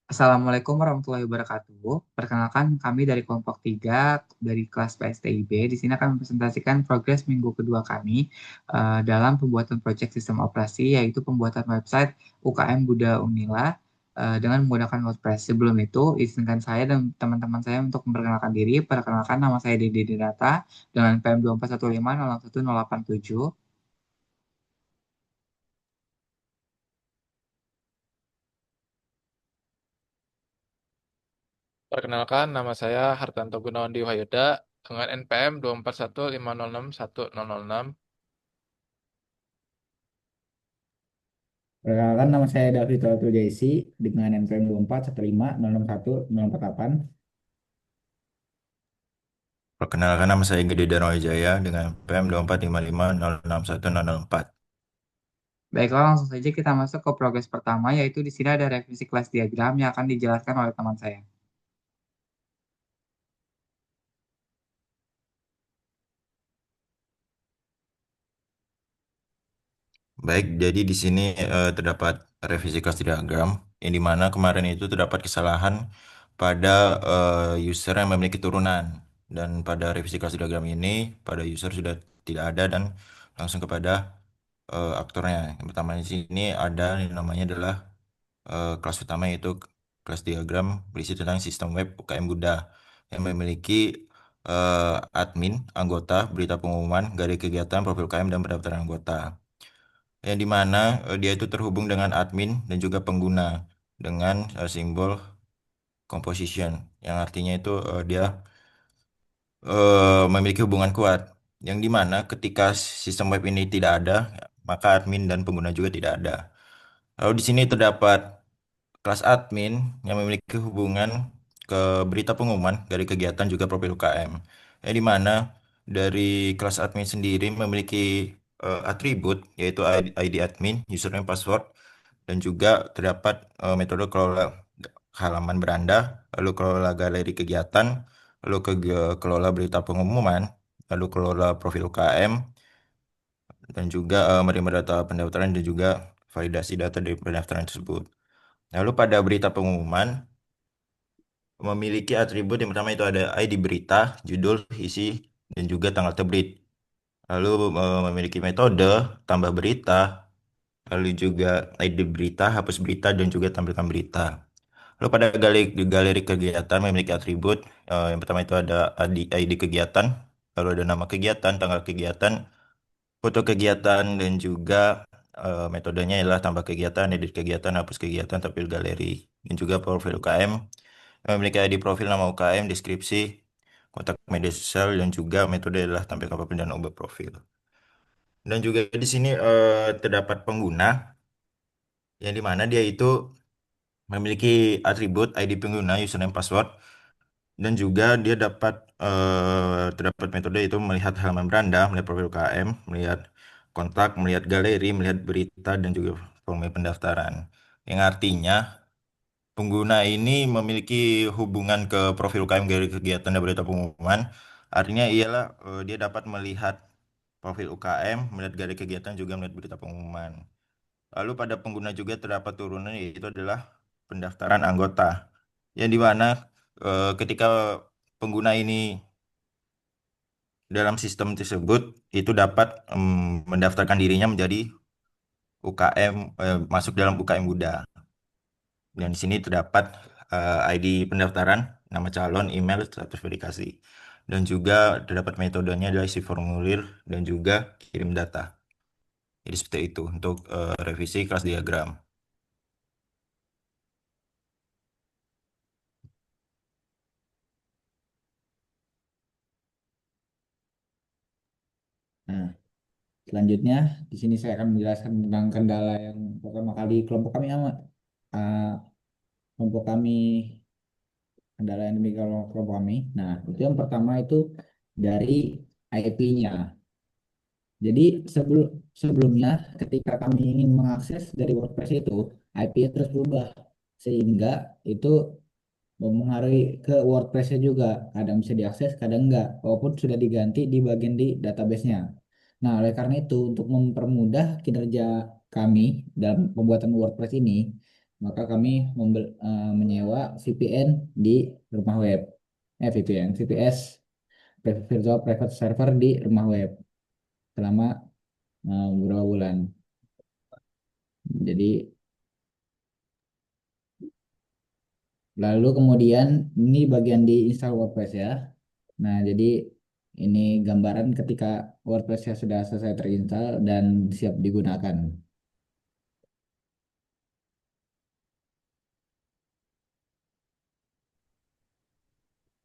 Assalamualaikum warahmatullahi wabarakatuh. Perkenalkan kami dari kelompok 3 dari kelas PSTIB. Di sini akan mempresentasikan progres minggu kedua kami dalam pembuatan proyek sistem operasi, yaitu pembuatan website UKM Buddha Unila dengan menggunakan WordPress. Sebelum itu, izinkan saya dan teman-teman saya untuk memperkenalkan diri. Perkenalkan, nama saya Dede Dinata dengan PM 241501087. Perkenalkan, nama saya Hartanto Gunawan Diwayoda dengan NPM 241506100. Perkenalkan nama saya David Tautul Jaisi dengan NPM 241506108. Perkenalkan nama saya Gede Darma Wijaya dengan PM 2455061004. Baiklah, langsung saja kita masuk ke progres pertama, yaitu di sini ada revisi kelas diagram yang akan dijelaskan oleh teman saya. Baik, jadi di sini terdapat revisi kelas diagram yang dimana kemarin itu terdapat kesalahan pada user yang memiliki turunan, dan pada revisi kelas diagram ini pada user sudah tidak ada dan langsung kepada aktornya. Yang pertama di sini ada yang namanya adalah kelas utama, yaitu kelas diagram berisi tentang sistem web UKM Buddha yang memiliki admin, anggota, berita pengumuman, garis kegiatan, profil UKM, dan pendaftaran anggota. Yang dimana dia itu terhubung dengan admin dan juga pengguna dengan simbol composition, yang artinya itu dia memiliki hubungan kuat. Yang dimana ketika sistem web ini tidak ada, maka admin dan pengguna juga tidak ada. Lalu di sini terdapat kelas admin yang memiliki hubungan ke berita pengumuman dari kegiatan juga profil UKM. Di mana dari kelas admin sendiri memiliki atribut, yaitu ID admin, username, password, dan juga terdapat metode kelola halaman beranda, lalu kelola galeri kegiatan, lalu kelola berita pengumuman, lalu kelola profil UKM, dan juga menerima data pendaftaran dan juga validasi data dari pendaftaran tersebut. Lalu pada berita pengumuman memiliki atribut yang pertama itu ada ID berita, judul, isi, dan juga tanggal terbit. Lalu memiliki metode tambah berita, lalu juga ID berita, hapus berita, dan juga tampilkan berita. Lalu pada galeri kegiatan memiliki atribut, yang pertama itu ada ID kegiatan, lalu ada nama kegiatan, tanggal kegiatan, foto kegiatan, dan juga metodenya adalah tambah kegiatan, edit kegiatan, hapus kegiatan, tampil galeri, dan juga profil UKM. Memiliki ID profil, nama UKM, deskripsi, kontak media sosial, dan juga metode adalah tampilkan profil dan ubah profil. Dan juga di sini terdapat pengguna, yang dimana dia itu memiliki atribut ID pengguna, username, password, dan juga dia terdapat metode itu melihat halaman beranda, melihat profil UKM, melihat kontak, melihat galeri, melihat berita, dan juga formulir pendaftaran. Yang artinya pengguna ini memiliki hubungan ke profil UKM dari kegiatan dan berita pengumuman. Artinya ialah dia dapat melihat profil UKM, melihat garis kegiatan, juga melihat berita pengumuman. Lalu pada pengguna juga terdapat turunan, yaitu adalah pendaftaran anggota. Yang dimana ketika pengguna ini dalam sistem tersebut itu dapat mendaftarkan dirinya menjadi UKM, masuk dalam UKM Buddha. Dan di sini terdapat ID pendaftaran, nama calon, email, status verifikasi. Dan juga terdapat metodenya adalah isi formulir dan juga kirim data. Jadi seperti itu untuk revisi kelas diagram. Nah, selanjutnya di sini saya akan menjelaskan tentang kendala yang pertama kali uh, kelompok kami kendala yang dimiliki oleh kelompok kami. Nah, itu yang pertama itu dari IP-nya. Jadi sebelumnya ketika kami ingin mengakses dari WordPress itu, IP-nya terus berubah sehingga itu mempengaruhi ke WordPress-nya juga. Kadang bisa diakses, kadang enggak, walaupun sudah diganti di bagian di database-nya. Nah, oleh karena itu, untuk mempermudah kinerja kami dalam pembuatan WordPress ini, maka kami menyewa VPN di rumah web. VPN, VPS, Virtual Private Server di rumah web selama beberapa bulan. Jadi lalu kemudian ini bagian di install WordPress ya. Nah, jadi ini gambaran ketika WordPress-nya sudah selesai terinstall dan siap digunakan.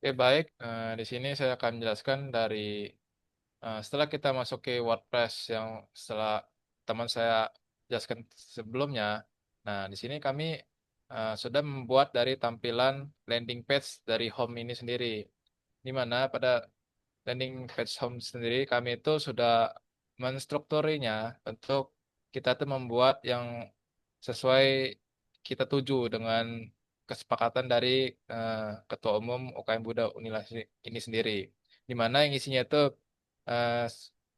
Oke, baik. Di sini saya akan menjelaskan dari setelah kita masuk ke WordPress yang setelah teman saya jelaskan sebelumnya. Nah, di sini kami sudah membuat dari tampilan landing page dari home ini sendiri. Di mana pada landing page home sendiri kami itu sudah menstrukturinya untuk kita tuh membuat yang sesuai kita tuju dengan kesepakatan dari Ketua Umum UKM Buddha Unila ini sendiri. Di mana yang isinya itu eh,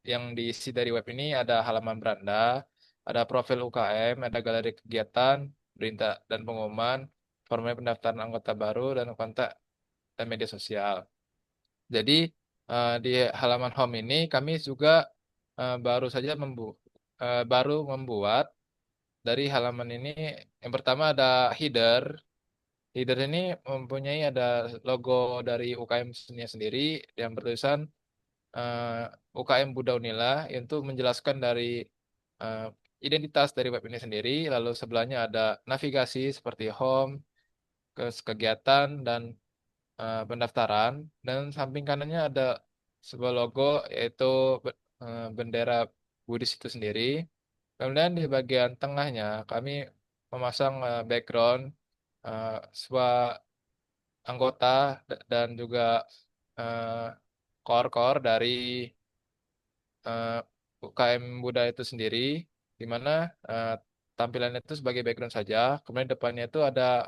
yang diisi dari web ini ada halaman beranda, ada profil UKM, ada galeri kegiatan, berita dan pengumuman, formulir pendaftaran anggota baru dan kontak dan media sosial. Jadi di halaman home ini kami juga baru membuat dari halaman ini yang pertama ada header. Header ini mempunyai ada logo dari UKM sendiri yang bertulisan UKM Buddha Unila untuk menjelaskan dari eh, identitas dari web ini sendiri. Lalu sebelahnya ada navigasi seperti home, kegiatan dan pendaftaran, dan samping kanannya ada sebuah logo yaitu bendera Buddhis itu sendiri. Kemudian di bagian tengahnya kami memasang background sebuah anggota dan juga eh, core-core dari eh, UKM Buddha itu sendiri, di mana eh, tampilannya itu sebagai background saja. Kemudian depannya itu ada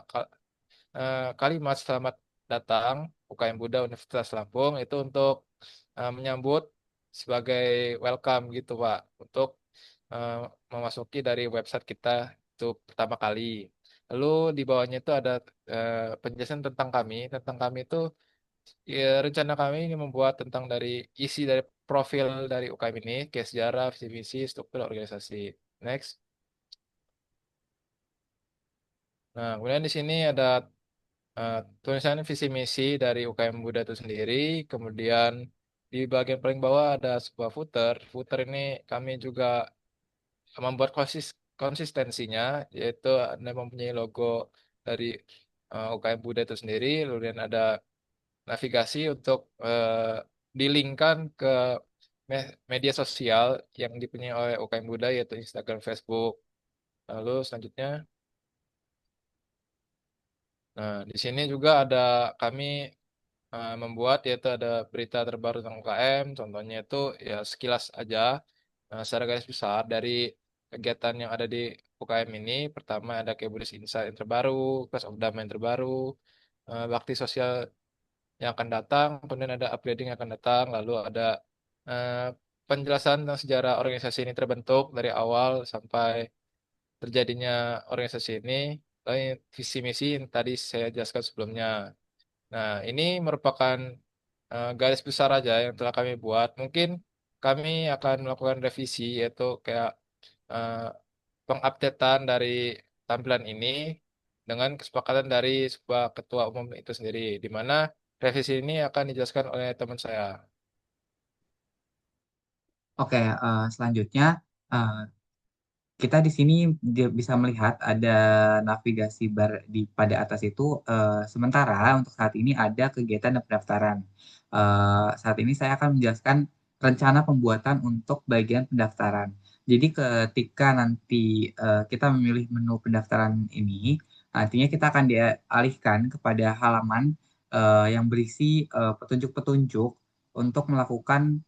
kalimat selamat datang UKM Buddha Universitas Lampung itu untuk menyambut sebagai welcome gitu Pak untuk eh, memasuki dari website kita itu pertama kali. Lalu di bawahnya itu ada penjelasan tentang kami. Tentang kami itu ya, rencana kami ini membuat tentang dari isi dari profil dari UKM ini, kayak sejarah, visi misi, struktur organisasi. Next. Nah, kemudian di sini ada tulisan visi misi dari UKM Buddha itu sendiri. Kemudian di bagian paling bawah ada sebuah footer. Footer ini kami juga membuat konsistensinya, yaitu Anda mempunyai logo dari UKM Buddha itu sendiri. Kemudian ada navigasi untuk dilingkan ke media sosial yang dipunyai oleh UKM Buddha, yaitu Instagram, Facebook. Lalu selanjutnya, nah di sini juga ada kami membuat yaitu ada berita terbaru tentang UKM, contohnya itu ya sekilas aja secara garis besar dari kegiatan yang ada di UKM ini. Pertama ada kayak Buddhist Insight yang terbaru, Class of Dhamma yang terbaru, bakti sosial yang akan datang, kemudian ada upgrading yang akan datang, lalu ada eh, penjelasan tentang sejarah organisasi ini terbentuk dari awal sampai terjadinya organisasi ini, lalu visi misi yang tadi saya jelaskan sebelumnya. Nah, ini merupakan garis besar aja yang telah kami buat. Mungkin kami akan melakukan revisi, yaitu kayak eh, pengupdatean dari tampilan ini dengan kesepakatan dari sebuah ketua umum itu sendiri, di mana revisi ini akan dijelaskan oleh teman saya. Oke, selanjutnya eh, kita di sini bisa melihat ada navigasi bar di pada atas itu. Sementara untuk saat ini ada kegiatan dan pendaftaran. Saat ini saya akan menjelaskan rencana pembuatan untuk bagian pendaftaran. Jadi ketika nanti kita memilih menu pendaftaran ini, nantinya kita akan dialihkan kepada halaman yang berisi petunjuk-petunjuk untuk melakukan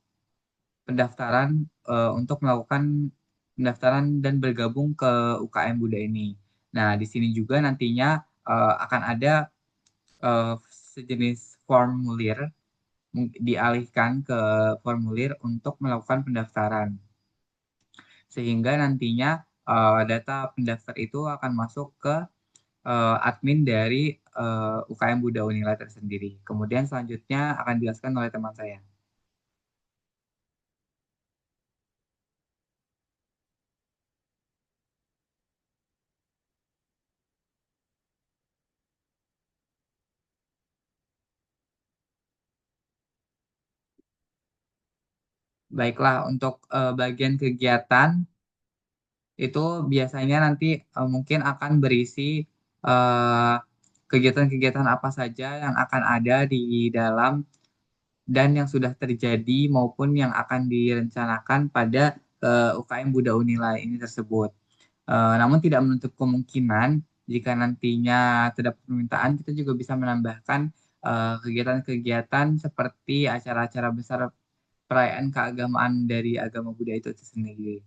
pendaftaran untuk melakukan pendaftaran dan bergabung ke UKM Buddha ini. Nah, di sini juga nantinya akan ada eh, sejenis formulir dialihkan ke formulir untuk melakukan pendaftaran. Sehingga nantinya data pendaftar itu akan masuk ke admin dari UKM Buddha Unila tersendiri. Kemudian selanjutnya akan dijelaskan oleh teman saya. Baiklah, untuk bagian kegiatan itu biasanya nanti mungkin akan berisi eh, kegiatan-kegiatan apa saja yang akan ada di dalam dan yang sudah terjadi maupun yang akan direncanakan pada UKM Buddha Unila ini tersebut. Namun tidak menutup kemungkinan jika nantinya terdapat permintaan, kita juga bisa menambahkan kegiatan-kegiatan seperti acara-acara besar perayaan keagamaan dari agama Buddha itu sendiri.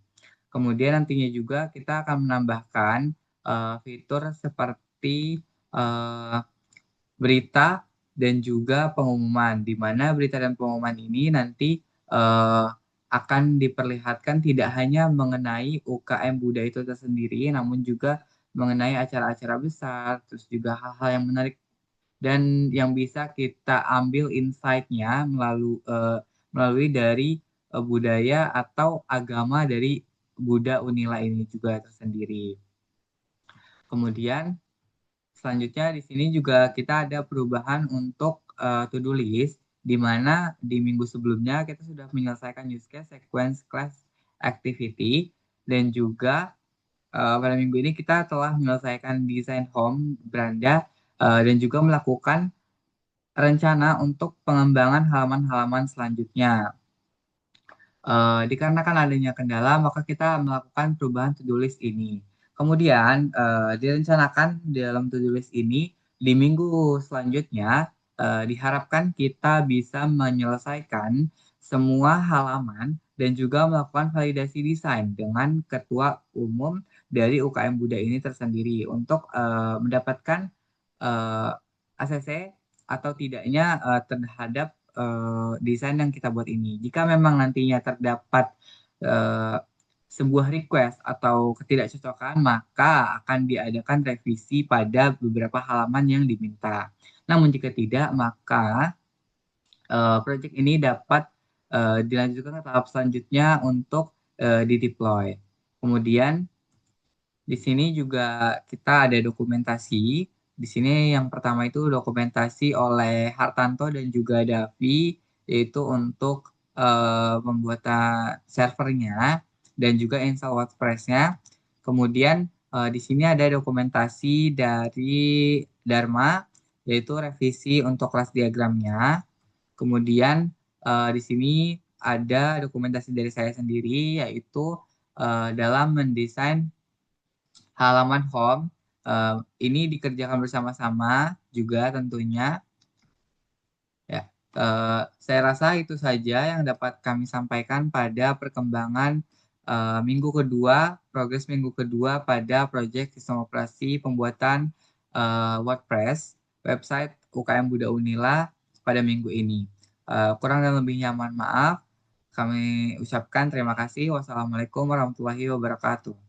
Kemudian nantinya juga kita akan menambahkan fitur seperti berita dan juga pengumuman, di mana berita dan pengumuman ini nanti akan diperlihatkan tidak hanya mengenai UKM Buddha itu tersendiri, namun juga mengenai acara-acara besar, terus juga hal-hal yang menarik dan yang bisa kita ambil insight-nya melalui dari budaya atau agama dari Buddha Unila ini juga tersendiri. Kemudian selanjutnya di sini juga kita ada perubahan untuk to-do list, di mana di minggu sebelumnya kita sudah menyelesaikan use case, sequence, class, activity, dan juga pada minggu ini kita telah menyelesaikan desain home, beranda, dan juga melakukan rencana untuk pengembangan halaman-halaman selanjutnya. Dikarenakan adanya kendala, maka kita melakukan perubahan to-do list ini. Kemudian, direncanakan di dalam to-do list ini, di minggu selanjutnya, diharapkan kita bisa menyelesaikan semua halaman dan juga melakukan validasi desain dengan ketua umum dari UKM Buddha ini tersendiri untuk mendapatkan ACC atau tidaknya terhadap desain yang kita buat ini. Jika memang nantinya terdapat sebuah request atau ketidakcocokan, maka akan diadakan revisi pada beberapa halaman yang diminta. Namun jika tidak, maka project ini dapat dilanjutkan ke tahap selanjutnya untuk dideploy. Kemudian di sini juga kita ada dokumentasi. Di sini yang pertama itu dokumentasi oleh Hartanto dan juga Davi, yaitu untuk pembuatan servernya dan juga install WordPress-nya. Kemudian di sini ada dokumentasi dari Dharma, yaitu revisi untuk kelas diagramnya. Kemudian di sini ada dokumentasi dari saya sendiri, yaitu dalam mendesain halaman home. Ini dikerjakan bersama-sama juga tentunya. Ya, saya rasa itu saja yang dapat kami sampaikan pada perkembangan progres minggu kedua pada proyek sistem operasi pembuatan WordPress website UKM Buddha Unila pada minggu ini. Kurang dan lebihnya mohon maaf. Kami ucapkan terima kasih. Wassalamualaikum warahmatullahi wabarakatuh.